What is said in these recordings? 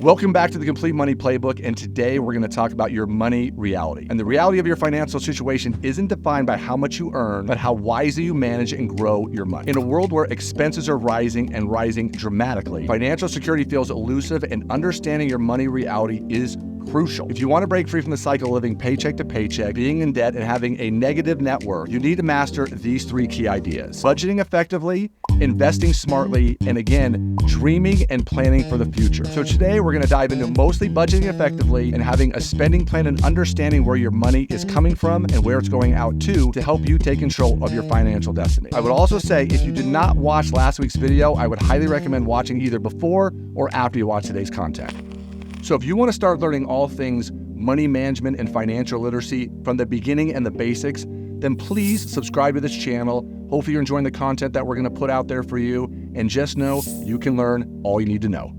Welcome back to the Complete Money Playbook, and today we're going to talk about your money reality. And the reality of your financial situation isn't defined by how much you earn, but how wisely you manage and grow your money. In a world where expenses are rising and rising dramatically, financial security feels elusive, and understanding your money reality is crucial. If you want to break free from the cycle of living paycheck to paycheck, being in debt, and having a negative net worth, you need to master these three key ideas: budgeting effectively, investing smartly, and again, dreaming and planning for the future. So today we're going to dive into mostly budgeting effectively and having a spending plan and understanding where your money is coming from and where it's going out to help you take control of your financial destiny. I would also say, if you did not watch last week's video, I would highly recommend watching either before or after you watch today's content. So if you want to start learning all things money management and financial literacy from the beginning and the basics, then please subscribe to this channel. Hopefully you're enjoying the content that we're going to put out there for you. And just know you can learn all you need to know.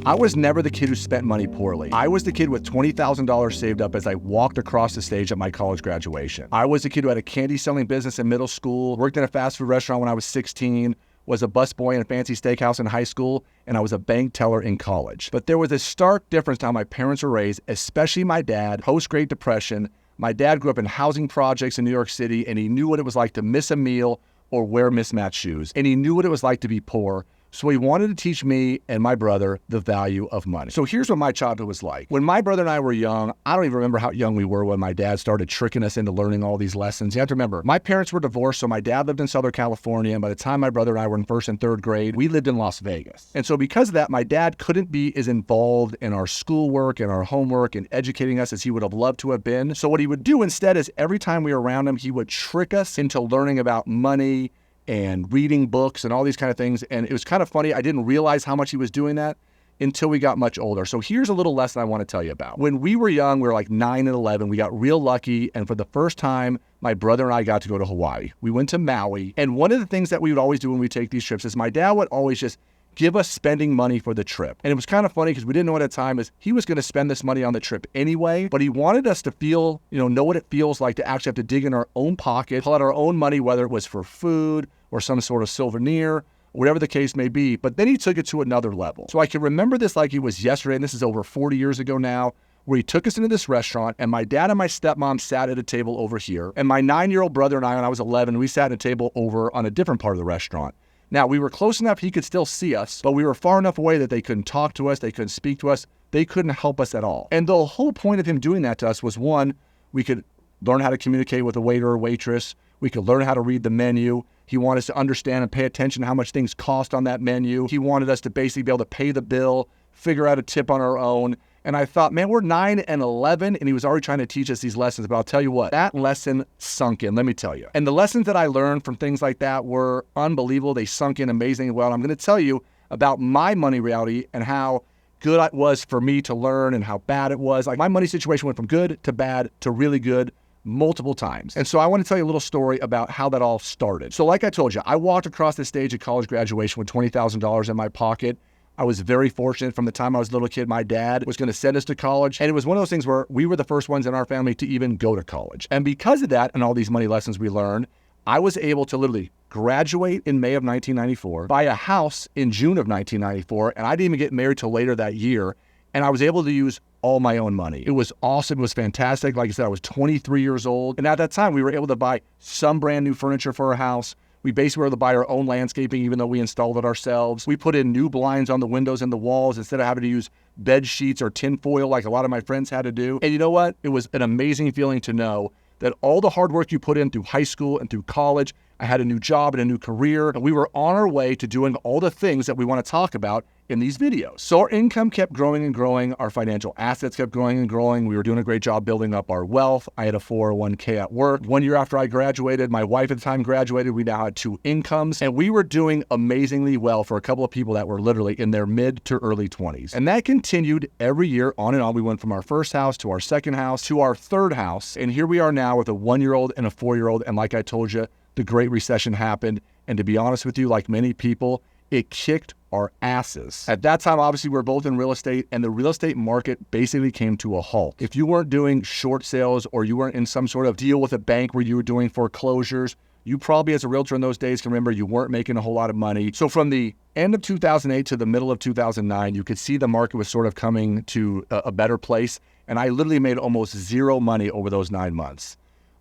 I was never the kid who spent money poorly. I was the kid with $20,000 saved up as I walked across the stage at my college graduation. I was the kid who had a candy selling business in middle school, worked in a fast food restaurant when I was 16, was a busboy in a fancy steakhouse in high school, and I was a bank teller in college. But there was a stark difference to how my parents were raised, especially my dad, post-Great Depression. My dad grew up in housing projects in New York City, and he knew what it was like to miss a meal or wear mismatched shoes. And he knew what it was like to be poor. So he wanted to teach me and my brother the value of money. So here's what my childhood was like. When my brother and I were young, I don't even remember how young we were when my dad started tricking us into learning all these lessons. You have to remember, my parents were divorced, so my dad lived in Southern California, and by the time my brother and I were in first and third grade, we lived in Las Vegas. And so because of that, my dad couldn't be as involved in our schoolwork and our homework and educating us as he would have loved to have been. So what he would do instead is every time we were around him, he would trick us into learning about money and reading books and all these kind of things. And it was kind of funny. I didn't realize how much he was doing that until we got much older. So here's a little lesson I want to tell you about. When we were young, we were like 9 and 11, we got real lucky. And for the first time, my brother and I got to go to Hawaii. We went to Maui. And one of the things that we would always do when we take these trips is my dad would always just give us spending money for the trip. And it was kind of funny because we didn't know at the time is he was going to spend this money on the trip anyway, but he wanted us to feel, know what it feels like to actually have to dig in our own pocket, pull out our own money, whether it was for food or some sort of souvenir, whatever the case may be. But then he took it to another level. So I can remember this like it was yesterday, and this is over 40 years ago now, where he took us into this restaurant, and my dad and my stepmom sat at a table over here, and my 9-year-old brother and I, when I was 11, we sat at a table over on a different part of the restaurant. Now, we were close enough he could still see us, but we were far enough away that they couldn't talk to us, they couldn't speak to us, they couldn't help us at all. And the whole point of him doing that to us was, one, we could learn how to communicate with a waiter or waitress, we could learn how to read the menu. He wanted us to understand and pay attention to how much things cost on that menu. He wanted us to basically be able to pay the bill, figure out a tip on our own. And I thought, man, we're 9 and 11, and he was already trying to teach us these lessons. But I'll tell you what, that lesson sunk in, let me tell you. And the lessons that I learned from things like that were unbelievable. They sunk in amazingly well. I'm going to tell you about my money reality and how good it was for me to learn and how bad it was. Like, my money situation went from good to bad to really good multiple times. And so I want to tell you a little story about how that all started. So like I told you, I walked across the stage at college graduation with $20,000 in my pocket. I was very fortunate. From the time I was a little kid, my dad was going to send us to college. And it was one of those things where we were the first ones in our family to even go to college. And because of that and all these money lessons we learned, I was able to literally graduate in May of 1994, buy a house in June of 1994, and I didn't even get married till later that year. And I was able to use all my own money. It was awesome. It was fantastic. Like I said, I was 23 years old. And at that time, we were able to buy some brand new furniture for our house. We basically were able to buy our own landscaping, even though we installed it ourselves. We put in new blinds on the windows and the walls instead of having to use bed sheets or tin foil like a lot of my friends had to do. And you know what? It was an amazing feeling to know that all the hard work you put in through high school and through college, I had a new job and a new career, and we were on our way to doing all the things that we want to talk about in these videos. So our income kept growing and growing. Our financial assets kept growing and growing. We were doing a great job building up our wealth. I had a 401k at work. 1 year after I graduated, my wife at the time graduated. We now had 2 incomes, and we were doing amazingly well for a couple of people that were literally in their mid to early 20s. And that continued every year on and on. We went from our first house to our second house to our third house. And here we are now with a 1-year-old and a 4-year-old. And like I told you, the Great Recession happened. And to be honest with you, like many people, it kicked our asses. At that time, obviously, we were both in real estate, and the real estate market basically came to a halt. If you weren't doing short sales or you weren't in some sort of deal with a bank where you were doing foreclosures, You probably, as a realtor in those days, can remember you weren't making a whole lot of money. So from the end of 2008 to the middle of 2009, you could see the market was sort of coming to a better place. And I literally made almost zero money over those 9 months.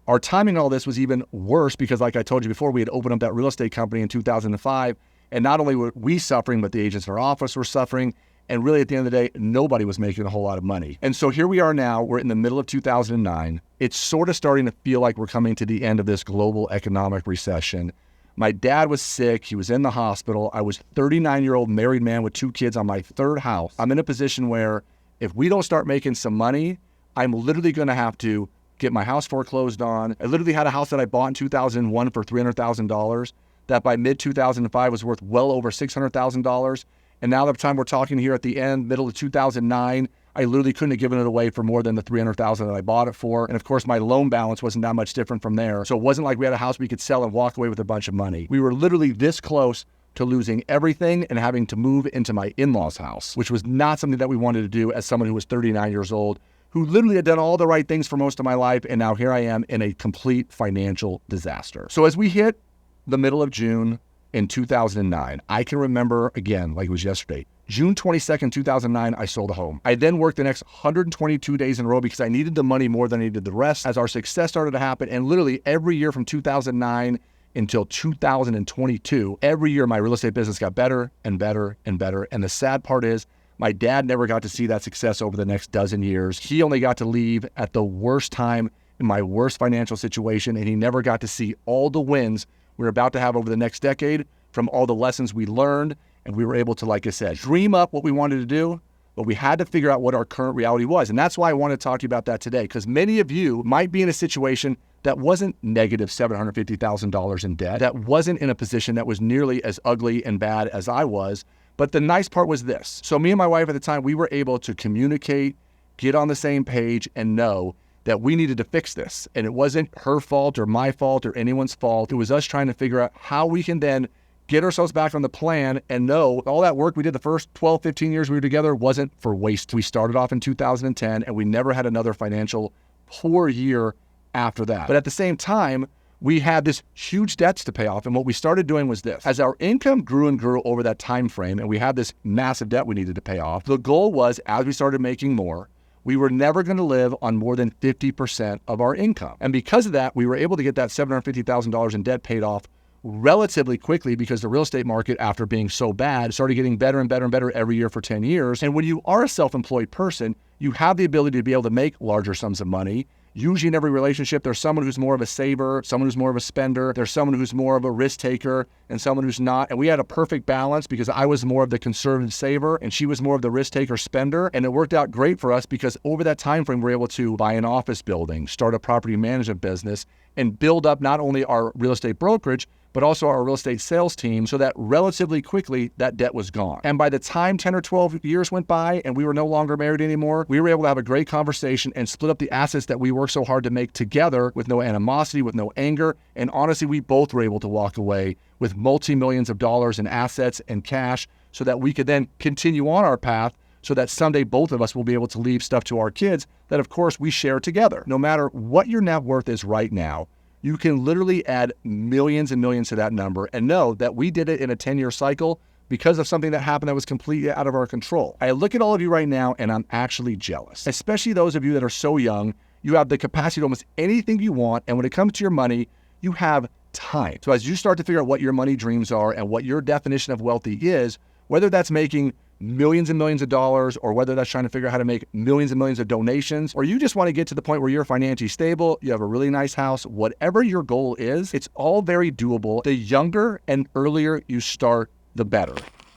Our timing on all this was even worse because, like I told you before, we had opened up that real estate company in 2005. And not only were we suffering, but the agents in our office were suffering. And really, at the end of the day, nobody was making a whole lot of money. And so here we are now. We're in the middle of 2009. It's sort of starting to feel like we're coming to the end of this global economic recession. My dad was sick. He was in the hospital. I was a 39-year-old married man with 2 kids on my 3rd house. I'm in a position where if we don't start making some money, I'm literally going to have to get my house foreclosed on. I literally had a house that I bought in 2001 for $300,000 that by mid-2005 was worth well over $600,000. And now the time we're talking here at the end, middle of 2009, I literally couldn't have given it away for more than the $300,000 that I bought it for. And of course, my loan balance wasn't that much different from there. So it wasn't like we had a house we could sell and walk away with a bunch of money. We were literally this close to losing everything and having to move into my in-laws' house, which was not something that we wanted to do as someone who was 39 years old, who literally had done all the right things for most of my life. And now here I am in a complete financial disaster. So as we hit the middle of June, in 2009, I can remember, again, like it was yesterday, June 22nd, 2009, I sold a home. I then worked the next 122 days in a row because I needed the money more than I needed the rest as our success started to happen. And literally every year from 2009 until 2022, every year my real estate business got better and better and better. And the sad part is my dad never got to see that success over the next dozen years. He only got to leave at the worst time in my worst financial situation, and he never got to see all the wins we're about to have over the next decade from all the lessons we learned. And we were able to, like I said, dream up what we wanted to do, but we had to figure out what our current reality was. And that's why I want to talk to you about that today, because many of you might be in a situation that wasn't negative $750,000 in debt, that wasn't in a position that was nearly as ugly and bad as I was. But the nice part was this. So me and my wife at the time, we were able to communicate, get on the same page, and know that we needed to fix this. And it wasn't her fault or my fault or anyone's fault. It was us trying to figure out how we can then get ourselves back on the plan and know all that work we did the first 12, 15 years we were together wasn't for waste. We started off in 2010 and we never had another financial poor year after that. But at the same time, we had this huge debts to pay off. And what we started doing was this. As our income grew and grew over that time frame and we had this massive debt we needed to pay off, the goal was, as we started making more, we were never going to live on more than 50% of our income. And because of that, we were able to get that $750,000 in debt paid off relatively quickly because the real estate market, after being so bad, started getting better and better and better every year for 10 years. And when you are a self-employed person, you have the ability to be able to make larger sums of money. Usually in every relationship, there's someone who's more of a saver, someone who's more of a spender, there's someone who's more of a risk taker, and someone who's not. And we had a perfect balance because I was more of the conservative saver and she was more of the risk taker spender. And it worked out great for us because over that time frame, we were able to buy an office building, start a property management business, and build up not only our real estate brokerage, but also our real estate sales team, so that relatively quickly that debt was gone. And by the time 10 or 12 years went by and we were no longer married anymore, we were able to have a great conversation and split up the assets that we worked so hard to make together with no animosity, with no anger. And honestly, we both were able to walk away with multi-millions of dollars in assets and cash so that we could then continue on our path so that someday both of us will be able to leave stuff to our kids that, of course, we share together. No matter what your net worth is right now, you can literally add millions and millions to that number and know that we did it in a 10-year cycle because of something that happened that was completely out of our control. I look at all of you right now and I'm actually jealous, especially those of you that are so young. You have the capacity to almost anything you want. And when it comes to your money, you have time. So as you start to figure out what your money dreams are and what your definition of wealthy is, whether that's making millions and millions of dollars, or whether that's trying to figure out how to make millions and millions of donations, or you just want to get to the point where you're financially stable, you have a really nice house, whatever your goal is, it's all very doable. The younger and earlier you start, the better.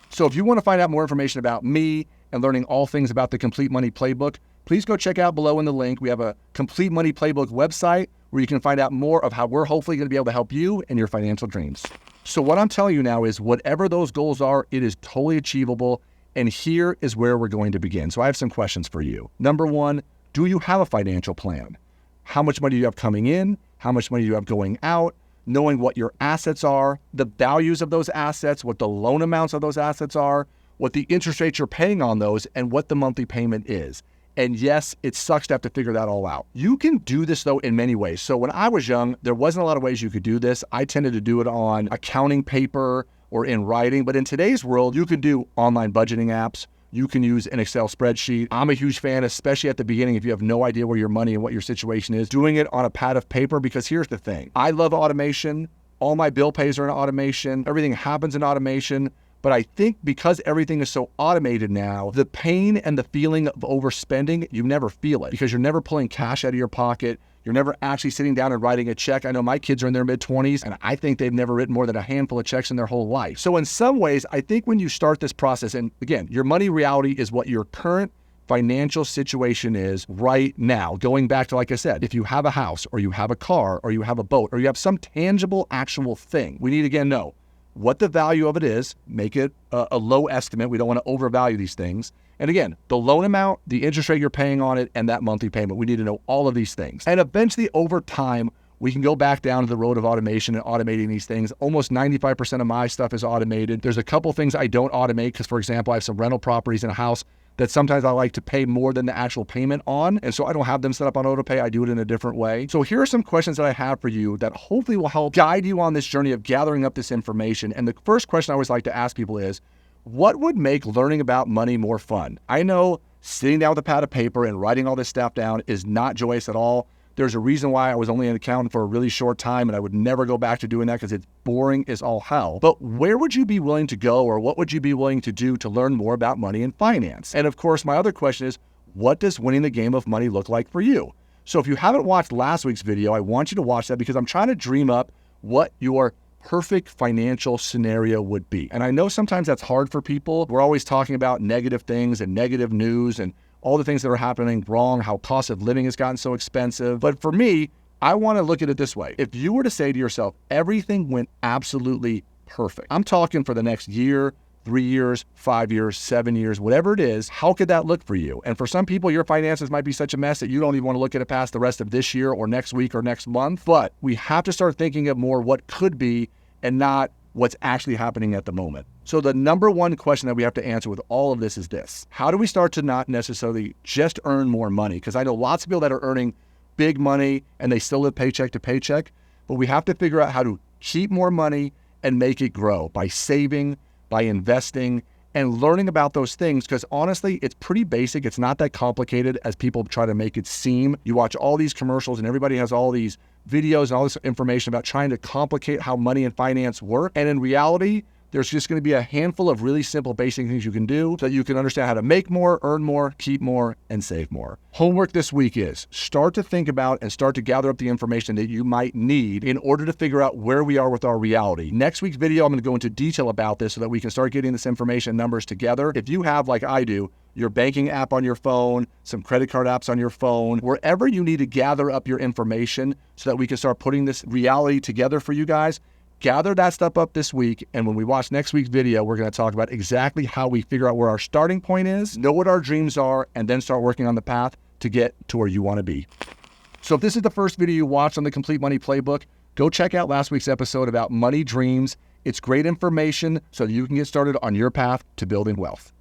So if you want to find out more information about me and learning all things about the Complete Money Playbook, please go check out below in the link. We have a Complete Money Playbook website where you can find out more of how we're hopefully going to be able to help you in your financial dreams. So what I'm telling you now is whatever those goals are, it is totally achievable. And here is where we're going to begin. So I have some questions for you. Number one, do you have a financial plan? How much money do you have coming in? How much money do you have going out? Knowing what your assets are, the values of those assets, what the loan amounts of those assets are, what the interest rates you're paying on those, and what the monthly payment is. And yes, it sucks to have to figure that all out. You can do this though in many ways. So when I was young, there wasn't a lot of ways you could do this. I tended to do it on accounting paper or in writing. But in today's world, you can do online budgeting apps. You can use an Excel spreadsheet. I'm a huge fan, especially at the beginning, if you have no idea where your money and what your situation is, doing it on a pad of paper, because here's the thing. I love automation. All my bill pays are in automation. Everything happens in automation. But I think because everything is so automated now, the pain and the feeling of overspending, you never feel it because you're never pulling cash out of your pocket. You're never actually sitting down and writing a check. I know my kids are in their mid-20s, and I think they've never written more than a handful of checks in their whole life. So in some ways, I think when you start this process, and again, your money reality is what your current financial situation is right now. Going back to, like I said, if you have a house or you have a car or you have a boat or you have some tangible, actual thing, we need to again know what the value of it is, make it a low estimate. We don't want to overvalue these things. And again, the loan amount, the interest rate you're paying on it, and that monthly payment. We need to know all of these things. And eventually over time, we can go back down to the road of automation and automating these things. Almost 95% of my stuff is automated. There's a couple things I don't automate because, for example, I have some rental properties in a house that sometimes I like to pay more than the actual payment on. And so I don't have them set up on auto pay. I do it in a different way. So here are some questions that I have for you that hopefully will help guide you on this journey of gathering up this information. And the first question I always like to ask people is, what would make learning about money more fun? I know sitting down with a pad of paper and writing all this stuff down is not joyous at all. There's a reason why I was only an accountant for a really short time, and I would never go back to doing that because it's boring as all hell. But where would you be willing to go, or what would you be willing to do to learn more about money and finance? And of course, my other question is, what does winning the game of money look like for you? So if you haven't watched last week's video, I want you to watch that because I'm trying to dream up what your perfect financial scenario would be. And I know sometimes that's hard for people. We're always talking about negative things and negative news and all the things that are happening wrong, how cost of living has gotten so expensive. But for me, I want to look at it this way. If you were to say to yourself, everything went absolutely perfect. I'm talking for the next year, 3 years, 5 years, 7 years, whatever it is, how could that look for you? And for some people, your finances might be such a mess that you don't even want to look at it past the rest of this year or next week or next month. But we have to start thinking of more what could be and not what's actually happening at the moment. So the number one question that we have to answer with all of this is this: how do we start to not necessarily just earn more money? Because I know lots of people that are earning big money and they still live paycheck to paycheck, but we have to figure out how to keep more money and make it grow by saving, by investing, and learning about those things. Because honestly, it's pretty basic. It's not that complicated as people try to make it seem. You watch all these commercials and everybody has all these videos and all this information about trying to complicate how money and finance work. And in reality, there's just going to be a handful of really simple basic things you can do so that you can understand how to make more, earn more, keep more, and save more. Homework this week is start to think about and start to gather up the information that you might need in order to figure out where we are with our reality. Next week's video, I'm going to go into detail about this so that we can start getting this information and numbers together. If you have, like I do, your banking app on your phone, some credit card apps on your phone, wherever you need to gather up your information so that we can start putting this reality together for you guys, gather that stuff up this week, and when we watch next week's video, we're going to talk about exactly how we figure out where our starting point is, know what our dreams are, and then start working on the path to get to where you want to be. So if this is the first video you watched on the Complete Money Playbook, go check out last week's episode about money dreams. It's great information so that you can get started on your path to building wealth.